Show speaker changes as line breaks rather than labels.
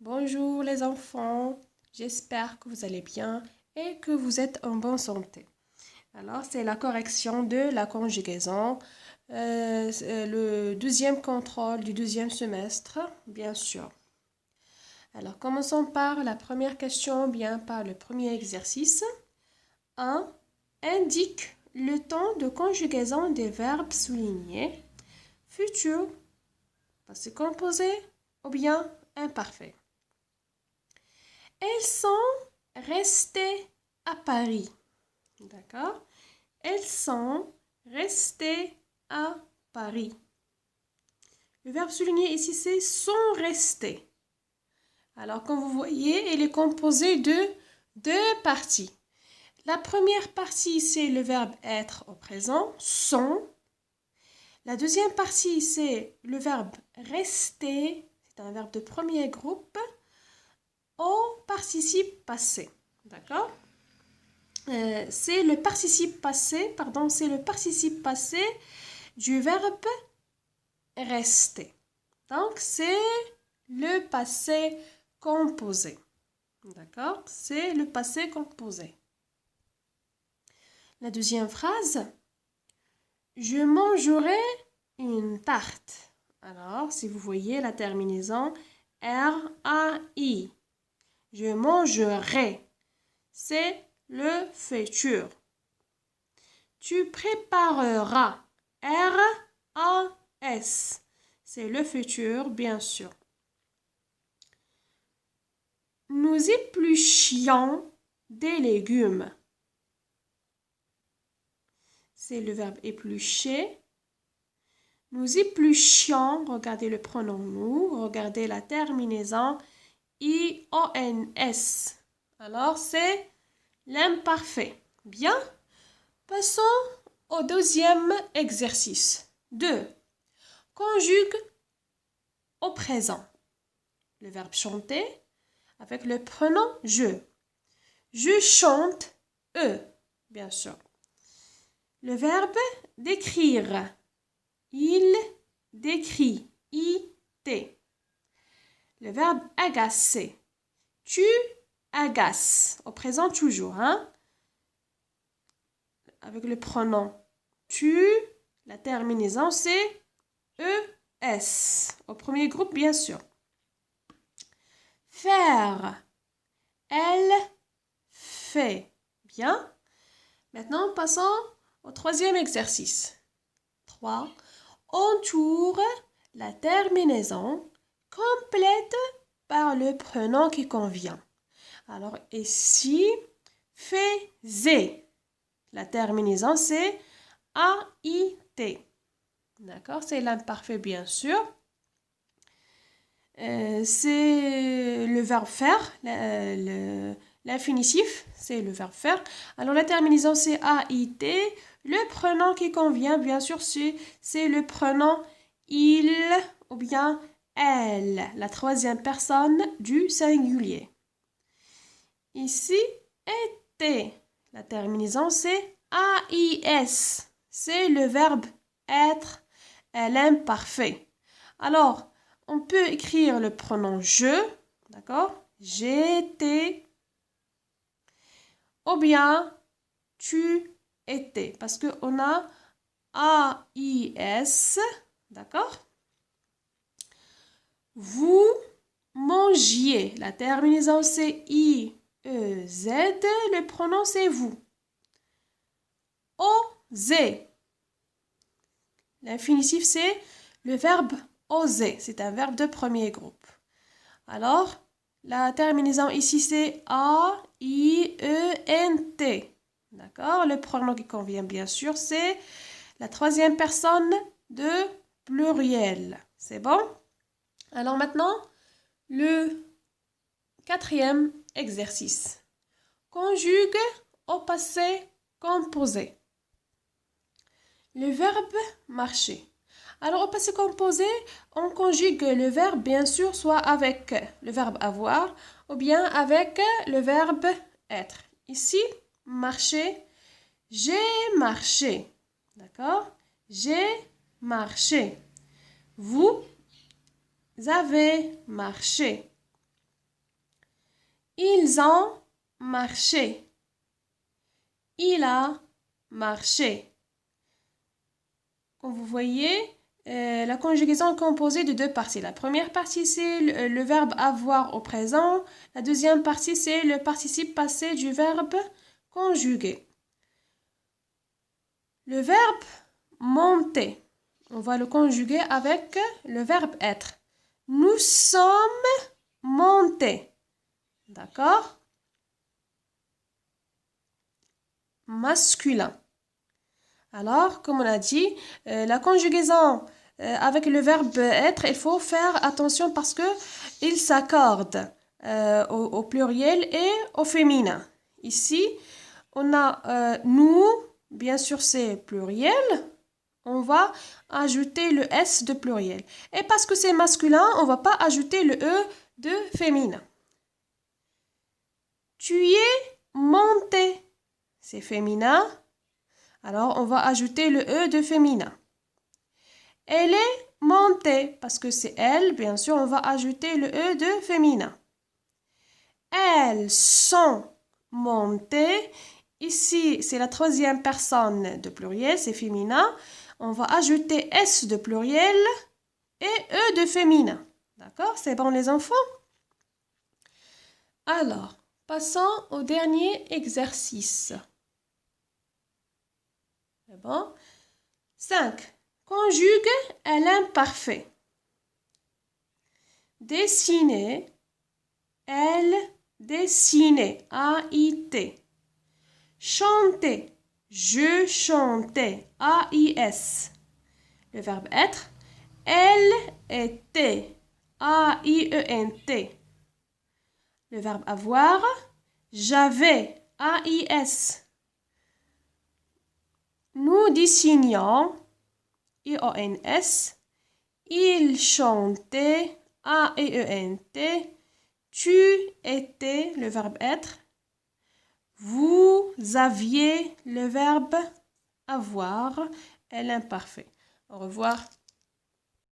Bonjour les enfants, j'espère que vous allez bien et que vous êtes en bonne santé. Alors, c'est la correction de la conjugaison, c'est le deuxième contrôle du deuxième semestre, bien sûr. Alors, commençons par la première question, bien par le premier exercice. 1. Indique le temps de conjugaison des verbes soulignés, futur, passé composé ou bien imparfait. Elles sont restées à Paris. D'accord? Elles sont restées à Paris. Le verbe souligné ici, c'est sont restés. Alors, comme vous voyez, il est composé de deux parties. La première partie, c'est le verbe être au présent, sont. La deuxième partie, c'est le verbe rester. C'est un verbe de premier groupe au participe passé. D'accord? C'est le participe passé, c'est le participe passé du verbe rester. Donc, c'est le passé composé. D'accord? C'est le passé composé. La deuxième phrase, je mangerai une tarte. Alors, si vous voyez la terminaison R-A-I, je mangerai, c'est le futur. Tu prépareras, R-A-S, c'est le futur, bien sûr. Nous épluchions des légumes. C'est le verbe éplucher. Nous épluchions, regardez le pronom nous, regardez la terminaison I-O-N-S. Alors, c'est l'imparfait. Bien. Passons au deuxième exercice. 2. Conjugue au présent. Le verbe chanter avec le pronom je. Je chante eux, bien sûr. Le verbe décrire. Il décrit. I-T. Le verbe agacer. Tu agaces. Au présent toujours, hein? Avec le pronom tu, la terminaison c'est ES. Au premier groupe, bien sûr. Faire. Elle fait. Bien. Maintenant, passons au troisième exercice. 3. Entoure la terminaison complète par le pronom qui convient. Alors, ici, faisait. La terminaison, c'est A-I-T. D'accord? C'est l'imparfait, bien sûr. C'est le verbe faire. L'infinitif, c'est le verbe faire. Alors, la terminaison, c'est A-I-T. Le pronom qui convient, bien sûr, c'est le pronom il ou bien elle, la troisième personne du singulier. Ici, était. La terminaison, c'est AIS. C'est le verbe être, l'imparfait. Alors, on peut écrire le pronom je, d'accord? J'étais. Ou bien, tu étais. Parce qu'on a AIS, d'accord? Vous mangiez. La terminaison, c'est I-E-Z. Le pronom, c'est vous. Oser. L'infinitif, c'est le verbe oser. C'est un verbe de premier groupe. Alors, la terminaison ici, c'est A-I-E-N-T. D'accord? Le pronom qui convient, bien sûr, c'est la troisième personne de pluriel. C'est bon? Alors maintenant, le quatrième exercice. Conjugue au passé composé. Le verbe marcher. Alors, au passé composé, on conjugue le verbe, bien sûr, soit avec le verbe avoir ou bien avec le verbe être. Ici, marcher, j'ai marché. D'accord? J'ai marché. Vous avez marché. Ils ont marché. Il a marché. Comme vous voyez, la conjugaison est composée de deux parties. La première partie, c'est le verbe avoir au présent. La deuxième partie, c'est le participe passé du verbe conjugué. Le verbe monter, on va le conjuguer avec le verbe être. Nous sommes montés. D'accord? Masculin. Alors, comme on a dit, la conjugaison avec le verbe être, il faut faire attention parce que il s'accorde au pluriel et au féminin. Ici, on a nous, bien sûr c'est pluriel, on va ajouter le S de pluriel. Et parce que c'est masculin, on ne va pas ajouter le E de féminin. Tu es monté, c'est féminin. Alors, on va ajouter le E de féminin. Elle est montée, parce que c'est elle, bien sûr, on va ajouter le E de féminin. Elles sont montées. Ici, c'est la troisième personne de pluriel, c'est féminin. On va ajouter S de pluriel et E de féminin. D'accord? C'est bon les enfants? Alors, passons au dernier exercice. C'est bon? 5. Conjugue à l'imparfait. Dessiner, elle dessinait, A-I-T. Chanter, je chantais, A-I-S. Le verbe être, elle était, A-I-E-N-T. Le verbe avoir, j'avais, A-I-S. Nous dessinions, I-O-N-S. Il chantait, A-E-E-N-T. Tu étais, le verbe être. Vous aviez, le verbe avoir, et l'imparfait. Au revoir.